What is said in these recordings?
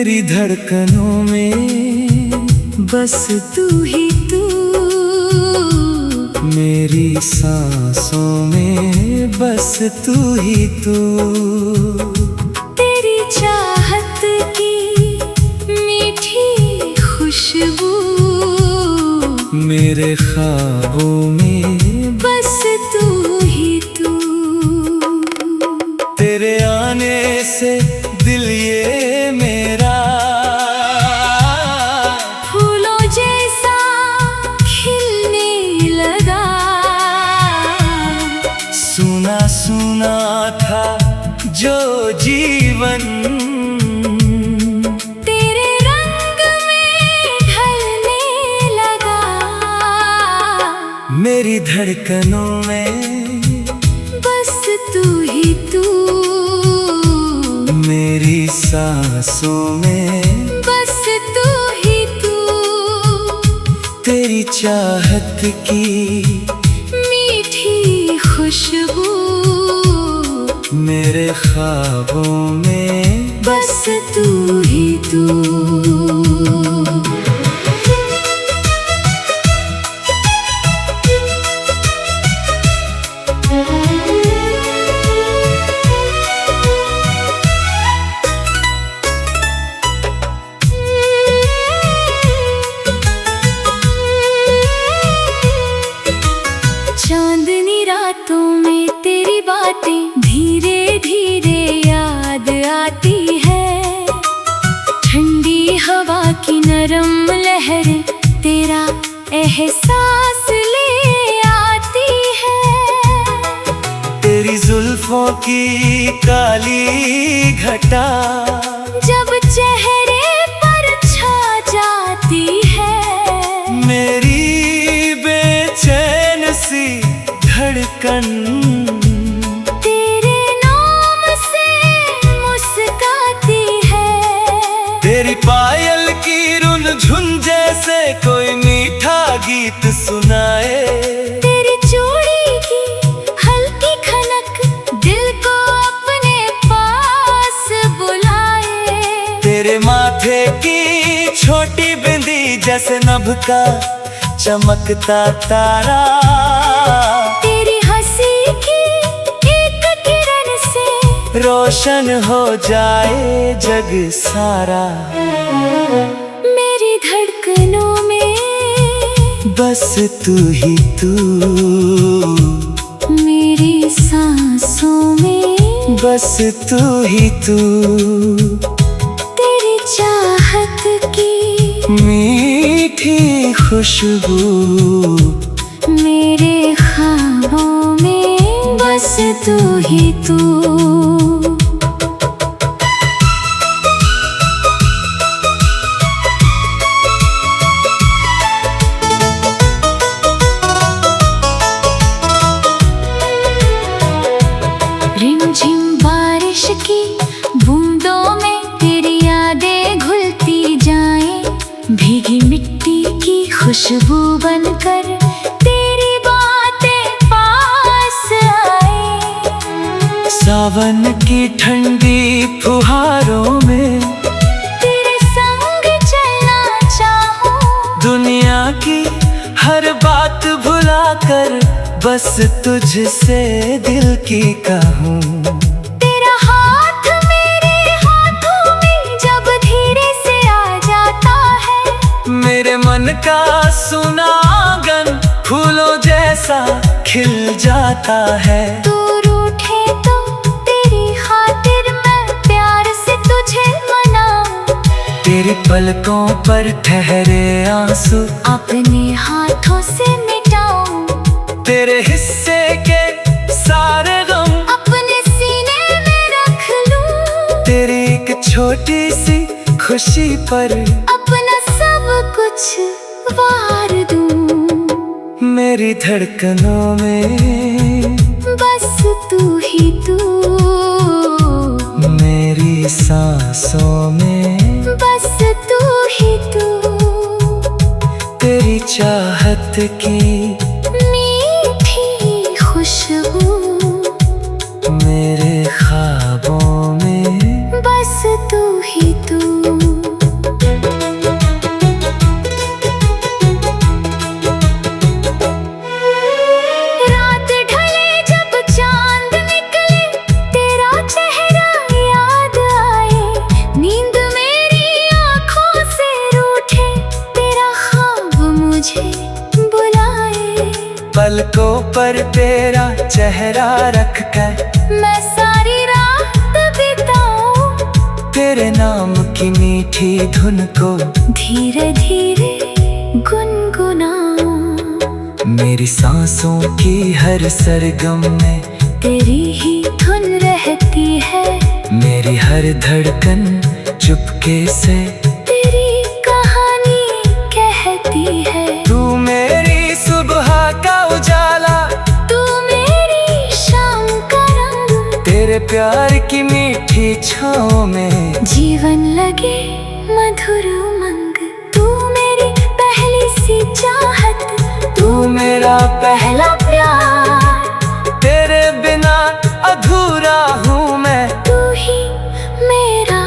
मेरी धड़कनों में बस तू ही तू, मेरी सांसों में बस तू ही तू। तेरी चाहत की मीठी खुशबू, मेरे ख्वाबों में बस तू ही तू। तेरे आने से दिल ये मेरा फूलों जैसा खिलने लगा। सुना सुना था जो जीवन तेरे रंग में ढलने लगा। मेरी धड़कनों में बस तू ही तू, मेरी सांसों में बस तू ही तू। तेरी चाहत की मीठी खुशबू, मेरे ख्वाबों में बस तू ही तू। चांदनी रातों में तेरी बातें धीरे धीरे याद आती है। ठंडी हवा की नरम लहरें तेरा एहसास ले आती है। तेरी जुल्फों की काली घटा जब चेहरे पर छा जाती है। मेरी बेचैन सी धड़कन तेरे नाम से मुस्काती है। तेरी पायल की रुन झुन जैसे कोई मीठा गीत सुनाए। तेरी चूड़ी की हल्की खनक दिल को अपने पास बुलाए। तेरे माथे की छोटी बिंदी जैसे नभ का चमकता तारा। तेरी हंसी की एक किरण से रोशन हो जाए जग सारा। मेरी धड़कनों में बस तू ही तू, मेरी सांसों में बस तू ही तू। तेरी चाहत की मीठी खुशबू, मेरे ख्वाबों में बस तू ही तू। रिमझिम बारिश की बूंदों में तेरी यादें घुलती जाएं। भीगी मिट्टी की खुशबू बनकर तेरी बातें पास आए। सावन की ठंडी फुहारों में तेरे संग चलना चाहूं। दुनिया की हर बात भुलाकर बस तुझसे दिल की कहूँ। तेरा हाथ मेरे हाथों में जब धीरे से आ जाता है। मेरे मन का सुना आंगन फूलों जैसा खिल जाता है। तू रूठे तो तेरी खातिर मैं प्यार से तुझे मनाऊं। तेरे पलकों पर ठहरे आंसू अपने हाथों से मिटाऊं। तेरे हिस्से के सारे गम अपने सीने में रख लूं। तेरी एक छोटी सी खुशी पर अपना सब कुछ वार दूं। मेरी धड़कनों में बस तू ही तू, मेरी सांसों में बस तू ही तू। तेरी चाहत की मीठी खुशबू, मेरे ख्वाबों में बस तू ही तू। पलकों पर तेरा चेहरा रख कर मैं सारी रात बिताऊं, तेरे नाम की मीठी धुन को धीरे धीरे गुनगुनाऊं। मेरी सांसों की हर सरगम में तेरी ही धुन रहती है, मेरी हर धड़कन चुपके से तेरी कहानी कहती है। तू मेरी सुबह का उजाला, तू मेरी शाम का रंग, तेरे प्यार की मीठी छाँव में जीवन लगे मधुर उमंग। तू मेरी पहली सी चाहत, तू मेरा पहला प्यार, तेरे बिना अधूरा हूँ मैं। तू ही मेरा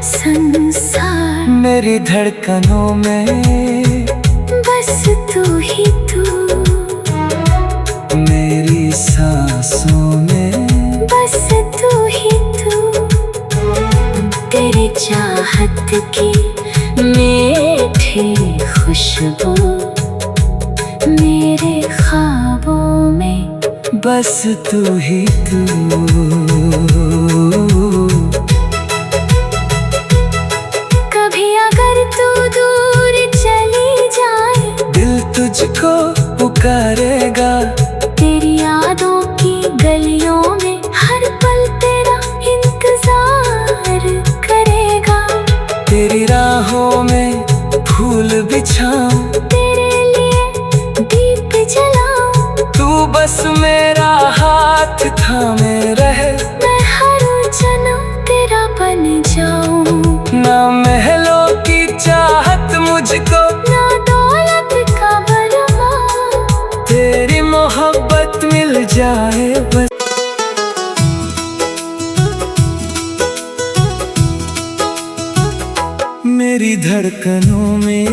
संसार, मेरी धड़कनों में बस तू ही तू, मेरी सांसों में बस तू ही तू। तेरी चाहत की मीठी खुशबू मेरे ख्वाबों में, बस तू ही तू। कभी अगर तू दूर चली जाए, दिल तुझको पुकारेगा, तेरी यादों की गलियों में हर पल तेरा इंतजार करेगा। तेरी राहों में फूल बिछाऊं, तेरे लिए दीप जलाऊं, तू बस मेरा हाथ थामे रहे। मैं हर जन्म तेरा बन जाऊं। ना महलों की चाहत मुझको, ना दौलत का भरमा, तेरी मोहब्बत मिल जाए बस। मेरी धड़कनों में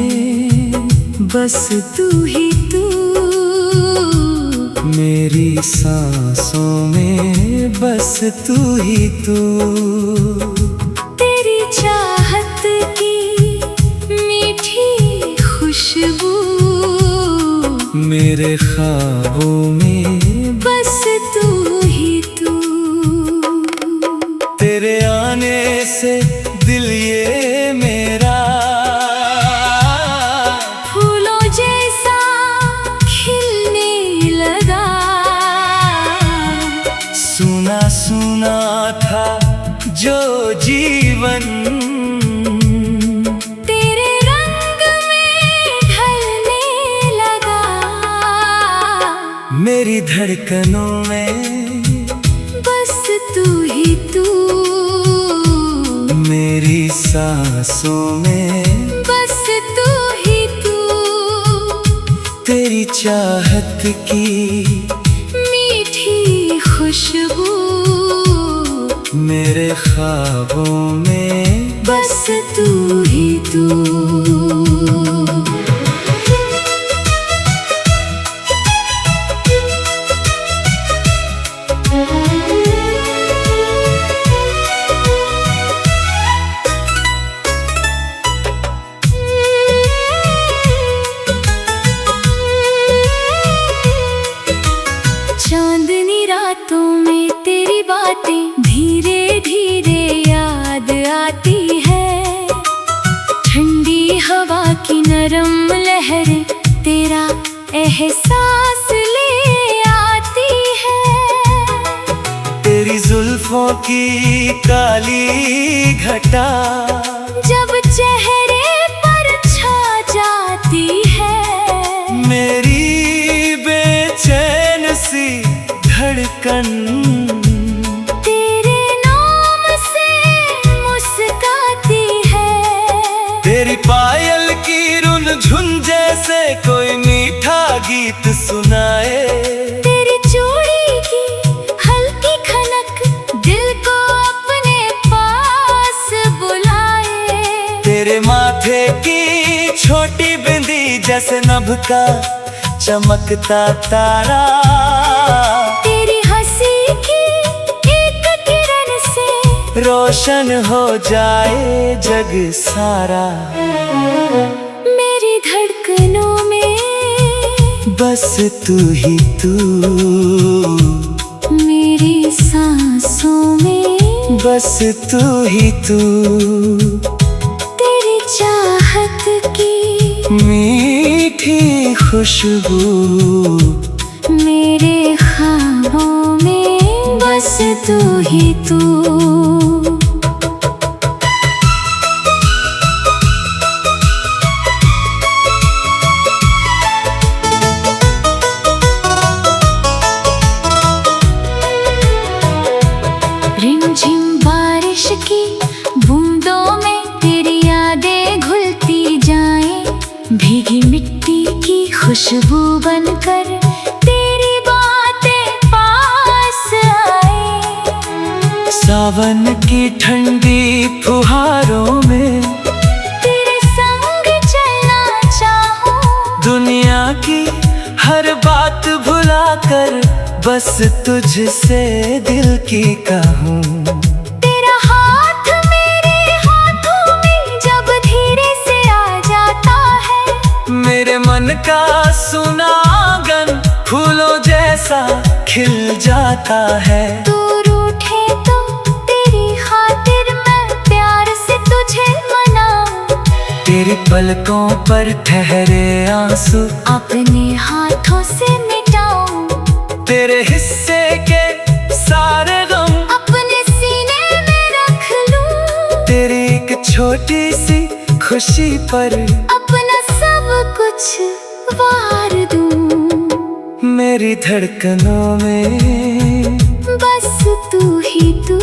बस तू ही तू, मेरी सांसों में बस तू ही तू। तेरी चाहत की मीठी खुशबू मेरे ख्वाबों में बस तू ही तू। तेरे आने से दिल ये मेरा फूलों जैसा खिलने लगा। सुना सुना था जो जीवन, तेरे रंग में ढलने लगा। मेरी धड़कनों में बस तू ही तू, मेरी सांसों में बस तू ही तू। तेरी चाहत की मीठी खुशबू मेरे ख्वाबों में बस तू ही तू। चांदनी रातों में तेरी बातें धीरे धीरे याद आती है। ठंडी हवा की नरम लहरें तेरा एहसास ले आती है। तेरी जुल्फों की काली घटा जब चेहरे पर छा जाती है, मेरी बेचैन सी धड़कन तेरे नाम से मुस्काती है। तेरी पायल की रुन झुन जैसे कोई मीठा गीत सुनाए। तेरी चूड़ी की हल्की खनक दिल को अपने पास बुलाए। तेरे माथे की छोटी बिंदी जैसे नभ का चमकता तारा। तेरी हंसी की एक किरण से रोशन हो जाए जग सारा। मेरी धड़कनों में बस तू ही तू मेरी सांसों में, बस तू ही तू तेरी चाहत की मीठी खुशबू मेरे ख्वाबों में, बस तू ही तू। रिमझिम बारिश की बूंदों में तेरी यादें घुलती जाएं, भीगी मिट्टी की खुशबू बनकर तेरी बातें पास आए। सावन की ठंडी फुहारों में तेरे संग चलना चाहूं, दुनिया की हर बात भुलाकर बस तुझसे दिल की कहूँ। तेरा हाथ मेरे हाथों में जब धीरे से आ जाता है, मेरे मन का सुना आंगन फूलों जैसा खिल जाता है। दूर उठे तो तेरी खातिर मैं प्यार से तुझे मनाऊं, तेरे पलकों पर ठहरे आंसू अपने हाथों से मिटाऊं, तेरे हिस्से के सारे गम अपने सीने में रख लूं, तेरी एक छोटी सी खुशी पर अपना सब कुछ वार दूं। मेरी धड़कनों में बस तू ही तू,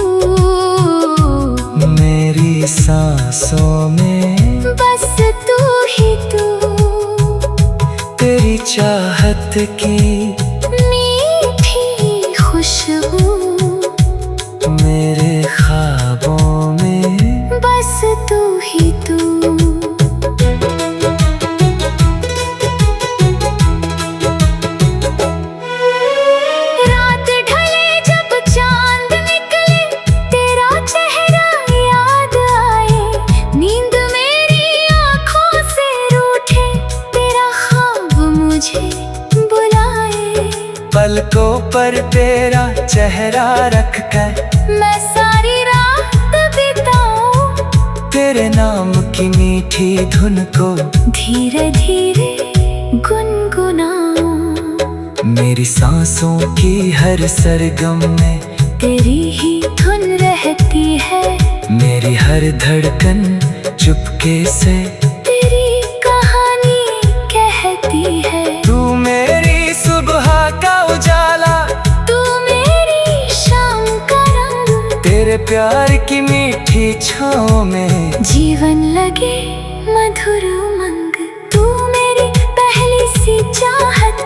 मेरी सांसों में बस तू ही तू, तेरी चाहत की मीठी खुशबू मेरे ख्वाबों में, बस तू ही तू। रात ढले जब चांद निकले, तेरा चेहरा याद आए, नींद मेरी आंखों से रूठे, तेरा ख्वाब मुझे बुलाए। पलकों पर तेरा चेहरा रख कर मैं सारी रात बिताऊं, तेरे नाम की मीठी धुन को धीरे धीरे गुनगुनाऊं, मेरी सांसों की हर सरगम में तेरी ही धुन रहती है, मेरी हर धड़कन चुपके से तेरी कहानी कहती है। तू मेरी सुबह का उजाला, तू मेरी शाम का रंग, तेरे प्यार की मीठी छाँव में जीवन लगे मधुर उमंग। तू मेरी पहली सी चाहत,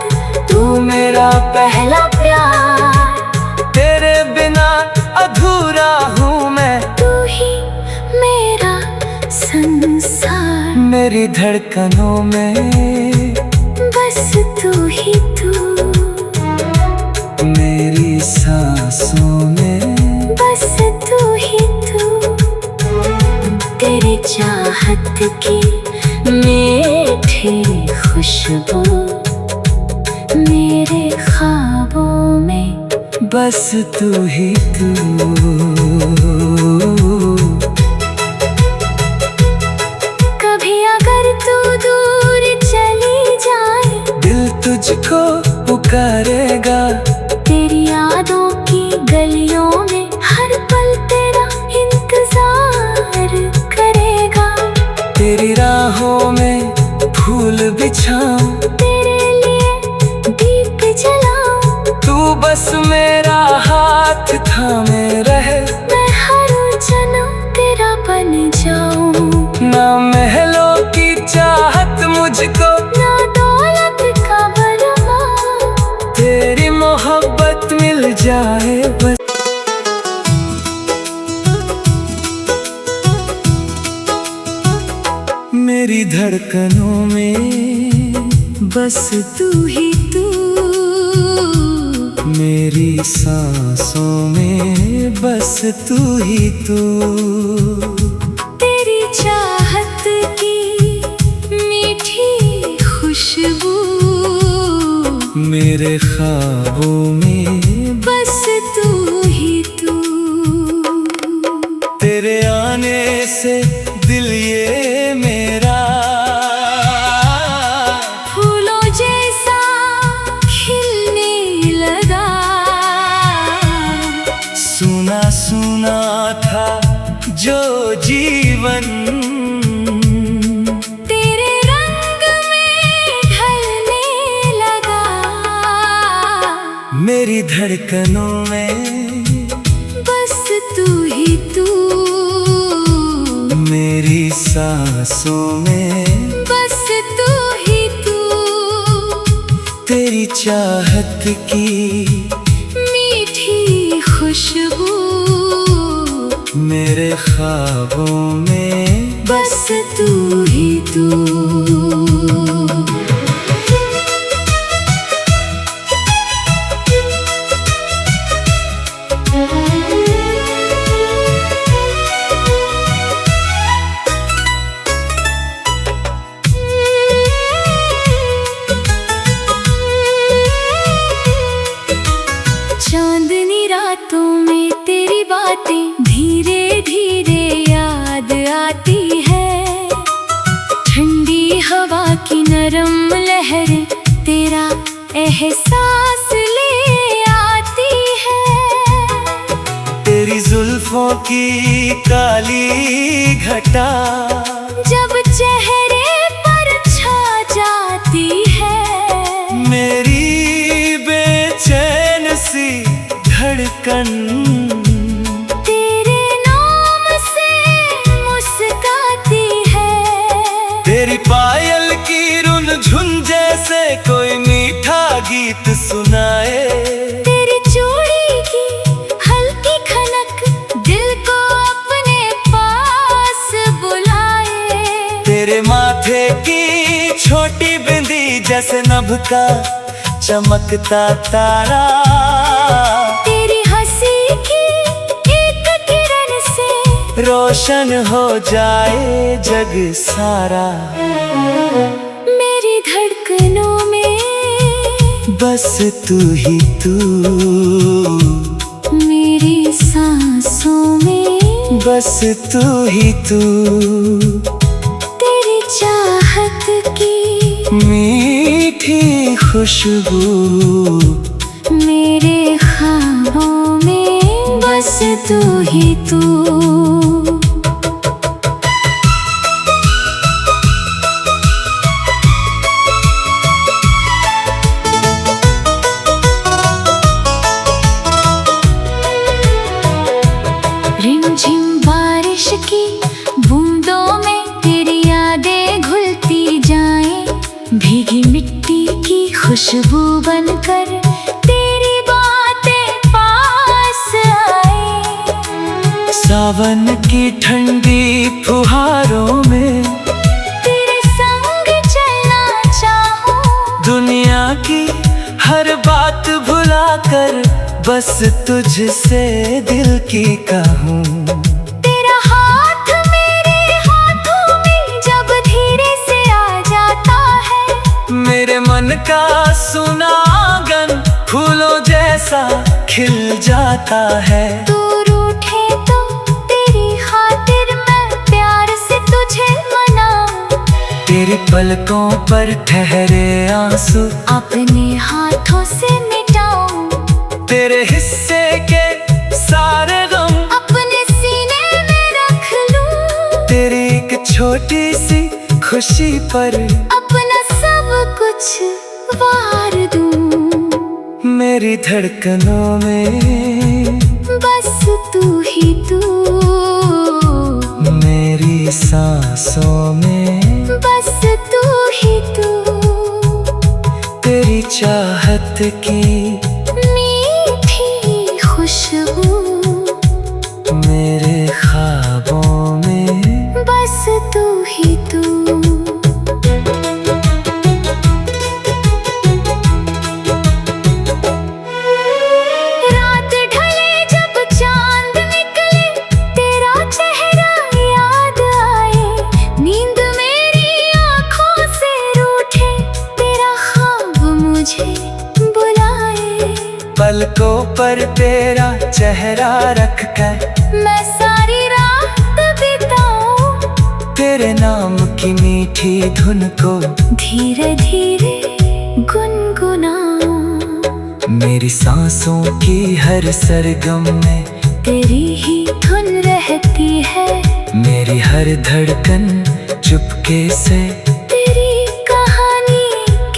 तू मेरा पहला प्यार, तेरे बिना अधूरा हूँ मैं। तू ही मेरा संसार, मेरी धड़कनों में बस तू ही तू, मेरी सांसों में बस तू ही तू, तेरी चाहत की मीठी खुशबू मेरे ख्वाबों में, बस तू ही तू। कभी अगर तू दूर चली जाए, दिल तुझको पुकारेगा, तेरी यादों की गलियों में हर पल तेरा इंतजार करेगा। तेरी राहों में फूल बिछाऊं, तेरे लिए दीप जलाऊं, तू बस मेरा हाथ थामे रहे, मैं हर जन्म तेरा बन जाऊं। ना महलों की चाहत मुझको, ना दौलत का बरवा, तेरी मोहब्बत मिल जाए बस। मेरी धड़कनों में बस तू ही तू, मेरी सांसों में बस तू ही तू, तेरी चाहत की मीठी खुशबू मेरे ख्वाबों में बस तू ही तू। तेरे आने से दिल ये मेरा फूलों जैसा खिलने लगा। सुना सुना था जो जीवन तेरे रंग में ढलने लगा। मेरी धड़कनों में बस तू ही तू। मेरी सांसों में बस तू ही तू। तेरी चाहत की मीठी खुशबू मेरे ख्वाबों में बस तू ही तू। चांदनी रातों में तेरी बातें धीरे धीरे याद आती है। ठंडी हवा की नरम लहरें तेरा एहसास ले आती है। तेरी जुल्फों की काली घटा जब चेहरे पर छा जाती है। मेरी बेचैन सी धड़कन तेरे नाम से मुस्काती है। तेरी पायल की रुन झुन जैसे कोई मीठा गीत सुनाए। तेरी चूड़ी की हल्की खनक दिल को अपने पास बुलाए। तेरे माथे की छोटी बिंदी जैसे नभ का चमकता तारा। तेरी हंसी की एक किरण से रोशन हो जाए जग सारा। मेरी धड़कनों में बस तू ही तू। मेरी सांसों में बस तू ही तू। तेरी चाहत की मीठी खुशबू मेरे ख्वाबों में बस तू ही तू। रिमझिम बारिश की बूंदों में तेरी यादें घुलती जाएं। भीगी मिट्टी की खुशबू बनकर तेरी बातें पास आए। सावन की ठंडी फुहारों में तेरे संग चलना चाहूं। दुनिया की हर बात भुलाकर बस तुझसे दिल की कहूँ। तेरा हाथ मेरे हाथों में जब धीरे से आ जाता है। मेरे मन का सुना आंगन फूलों जैसा खिल जाता है। तू रूठे तो तेरी खातिर मैं प्यार से तुझे मनाऊं। तेरे पलकों पर ठहरे आंसू अपने हाथों से मिटाऊं। तेरे हिस्से के सारे गम अपने सीने में रख लूं। तेरी एक छोटी सी खुशी पर अपना सब कुछ वार दूं। मेरी धड़कनों में बस तू ही तू। मेरी सांसों में बस तू ही तू। तेरी चाहत की मीठी खुशबू मेरे ख्वाबों में बस तू ही तू। रात ढले जब चांद निकले तेरा चेहरा याद आए। नींद मेरी आँखों से रूठे तेरा ख्वाब मुझे पर तेरा चेहरा रख कर मैं सारी रात बिताऊं, तेरे नाम की मीठी धुन को धीरे धीरे गुनगुनाऊं। मेरी सांसों की हर सरगम में तेरी ही धुन रहती है, मेरी हर धड़कन चुपके से तेरी कहानी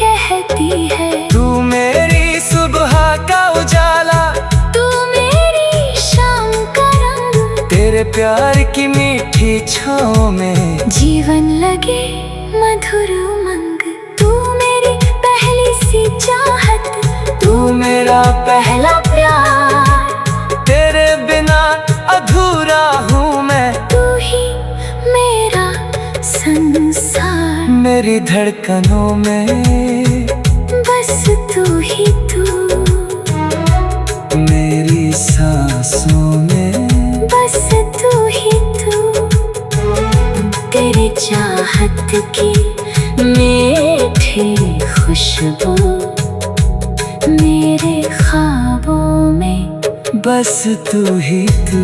कहती है। तू मेरी सुबह का उजाला, तू मेरी शाम का रंग, तेरे प्यार की मीठी छाँव में जीवन लगे मधुर उमंग। तू मेरी पहली सी चाहत, तू मेरा पहला प्यार, तेरे बिना अधूरा हूँ मैं। तू ही मेरा संसार, मेरी धड़कनों में बस तू ही तू, मेरी सांसों में बस तू ही तू। तेरी चाहत की मीठी खुशबू मेरे ख्वाबों में, बस तू ही तू।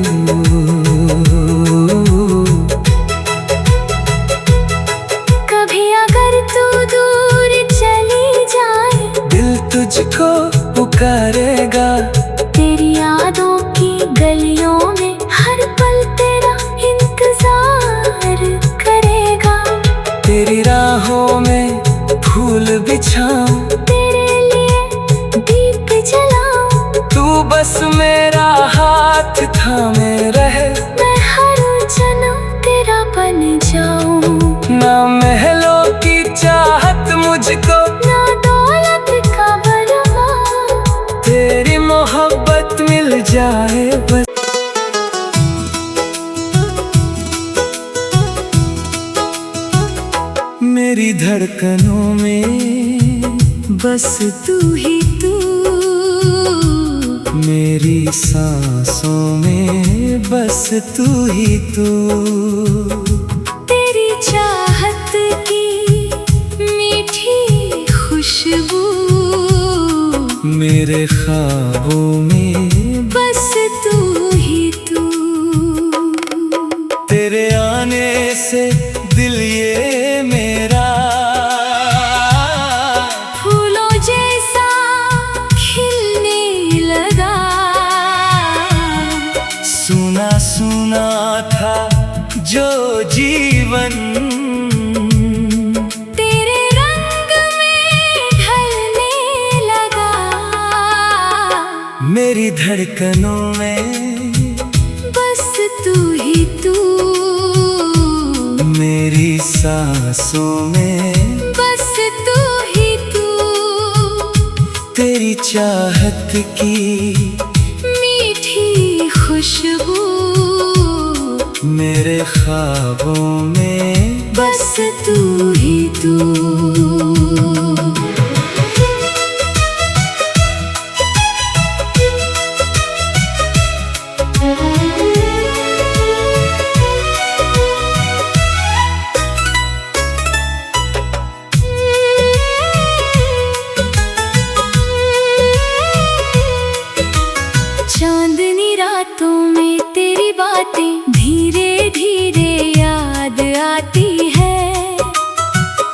कभी अगर तू दूर चली जाए, दिल तुझको पुकारेगा, तेरी यादों की गलियों में हर पल तेरा इंतजार करेगा। तेरी राहों में फूल बिछाऊं, तेरे लिए दीप जलाऊं, तू बस मेरा हाथ थामे रहे। मैं हर जन्म तेरा बन जाऊं। ना महलों की चाहत मुझको, ना दौलत का बरवा, तेरी मोहब्बत मिल जाए बस। मेरी धड़कनों में बस तू ही तू, मेरी सांसों में बस तू ही तू। तेरी चाहत की मीठी खुशबू मेरे ख्वाबों में बस तू ही तू। तेरे आने से दिल ये मेरा फूलों जैसा खिलने लगा। सुना सुना था जो जीवन, तेरे रंग में ढलने लगा। मेरी धड़कनों में बस तू ही तू, मेरी सांसों में बस तू ही तू। तेरी चाहत की मीठी खुशबू मेरे ख्वाबों में बस तू ही तू। चांदनी रातों में तेरी बातें धीरे धीरे याद आती है।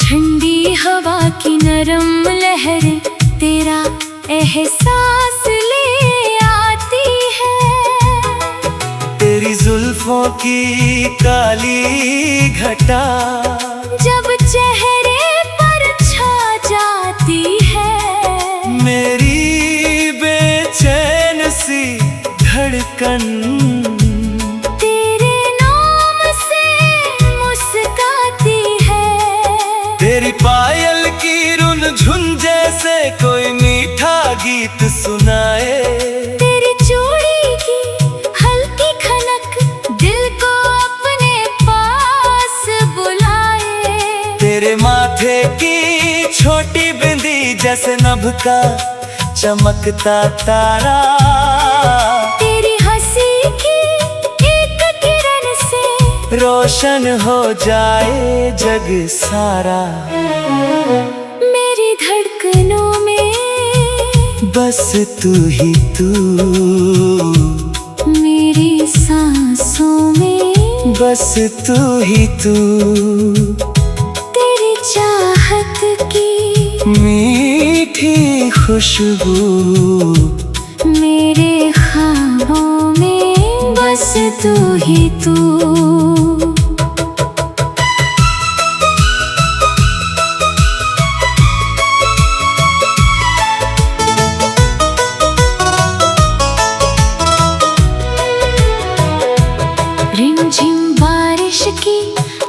ठंडी हवा की नरम लहरें तेरा एहसास ले आती है। तेरी जुल्फों की काली घटा जब चेहरे पर छा जाती है, मेरी बेचैन सी धड़कन तेरे नाम से मुस्काती है। तेरी पायल की रुनझुन जैसे कोई मीठा गीत सुनाए। तेरी चूड़ी की हल्की खनक दिल को अपने पास बुलाए। तेरे माथे की छोटी बिंदी जैसे नभ का चमकता तारा। तेरी हंसी की एक किरण से रोशन हो जाए जग सारा। मेरी धड़कनों में बस तू ही तू, मेरी सांसों में बस तू ही तू, तेरी चाहत की मीठी खुशबू, मेरे ख्वाबों में बस तू ही तू। रिमझिम बारिश की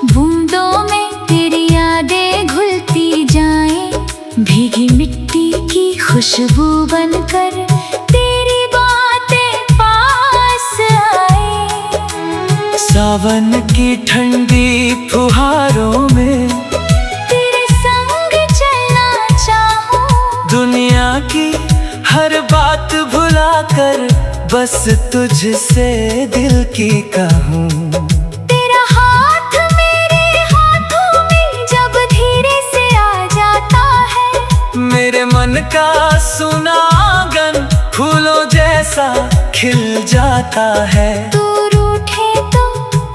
बूंदों में तेरी यादें घुलती जाएं, भीगी मिट्टी की खुशबू बनकर तेरी बातें पास आए। सावन की ठंडी फुहारों में तेरे संग चलना चाहूं, दुनिया की हर बात भुलाकर बस तुझसे दिल की कहूँ। तेरा हाथ मेरे हाथों में जब धीरे से आ जाता है, मेरे मन का सुना आंगन फूलों जैसा खिल जाता है। तू रूठे तो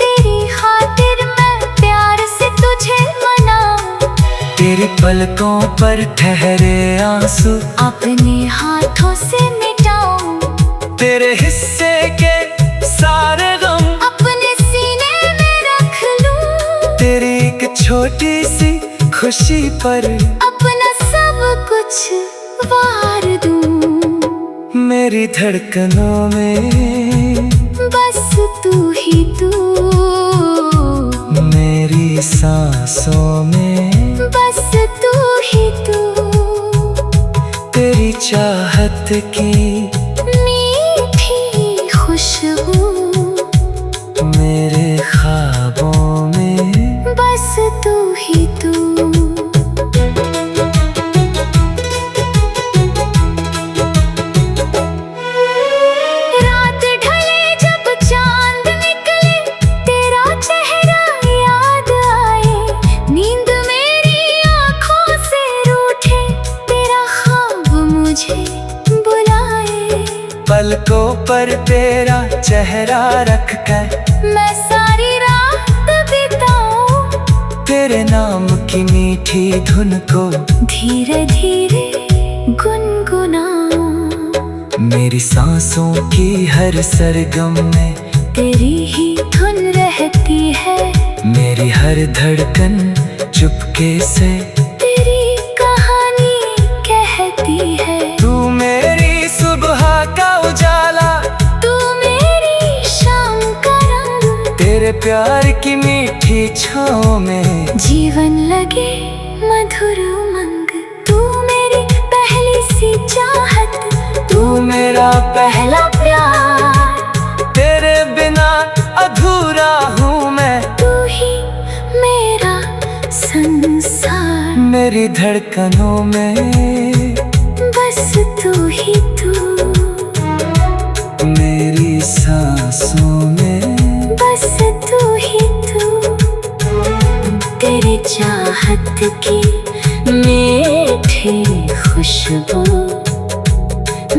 तेरी खातिर मैं प्यार से तुझे मनाऊं, तेरे पलकों पर ठहरे आंसू अपने हाथों से मिटाऊं, तेरे हिस्से के सारे गम अपने सीने में रख लूं, तेरी एक छोटी सी खुशी पर अपना सब कुछ वार दूं। मेरी धड़कनों में बस तू ही तू, मेरी सांसों में बस तू ही तू, तेरी चाहत की मीठी खुशबू, मेरे ख्वाबों में बस तू ही तू। रात ढले जब चांद निकले, तेरा चेहरा याद आए, नींद मेरी आंखों से रूठे, तेरा ख्वाब मुझे बुलाए। पलकों पर तेरा चेहरा रख कर मैं सारी रात बिताऊं, तेरे नाम की मीठी धुन को धीरे धीरे गुनगुनाऊं, मेरी सांसों की हर सरगम में तेरी ही धुन रहती है, मेरी हर धड़कन चुपके से तेरी कहानी कहती है। तू मेरी सुबह का उजाला, तू मेरी शाम का रंग, तेरे प्यार की मीठी छाँव में जीवन लगे मधुर उमंग। तू मेरी पहली सी चाहत, तू मेरा पहला प्यार, तेरे बिना अधूरा हूँ मैं, तू ही मेरा संसार। मेरी धड़कनों में बस तू ही तू, मेरी सांसों में बस तू ही तू, तेरी चाहत की मीठी खुशबू,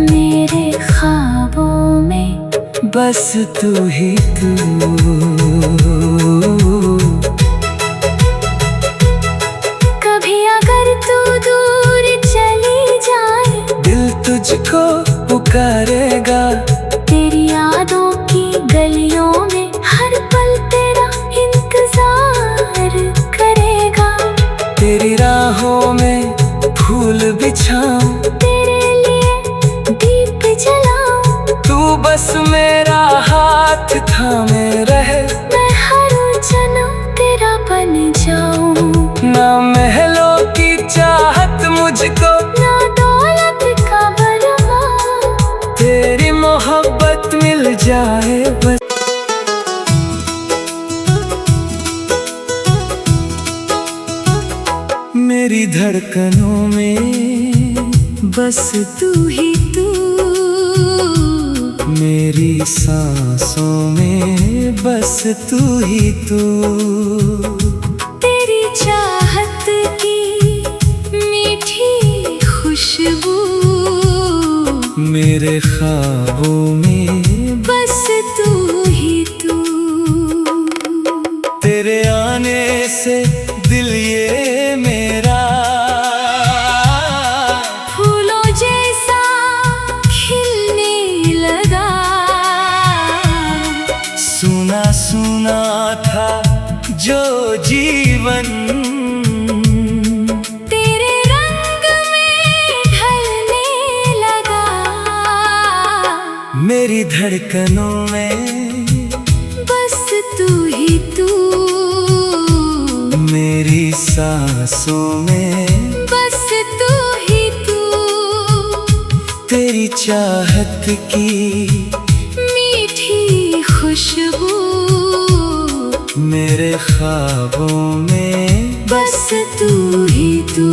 मेरे ख्वाबों में बस तू ही तू। कभी अगर तू दूर चली जाए, दिल तुझको पुकारेगा, तेरी यादों की गलियों में हर पल तेरा इंतजार करेगा। तेरी राहों में फूल बिछाऊं, तेरे लिए दीप जलाऊं, तू बस मेरा हाथ थामे रहे, मैं हर जन्म तेरा बन जाऊं। ना महलों की चाहत मुझको, ना दौलत का बरवा, तेरी मोहब्बत मिल जाए बस। मेरी धड़कनों में बस तू ही तू, मेरी सांसों में बस तू ही तू, तेरी चाहत की मीठी खुशबू, मेरे ख्वाबों में बस तू ही तू। तेरे आने से दिल ये मेरा फूलों जैसा खिलने लगा। सुना सुना था जो जीवन तेरे रंग में ढलने लगा। मेरी धड़कनों में बस तू ही तू। मेरी सांसों में बस तू ही तू। तेरी चाहत की मीठी खुशबू मेरे ख्वाबों में बस तू ही तू।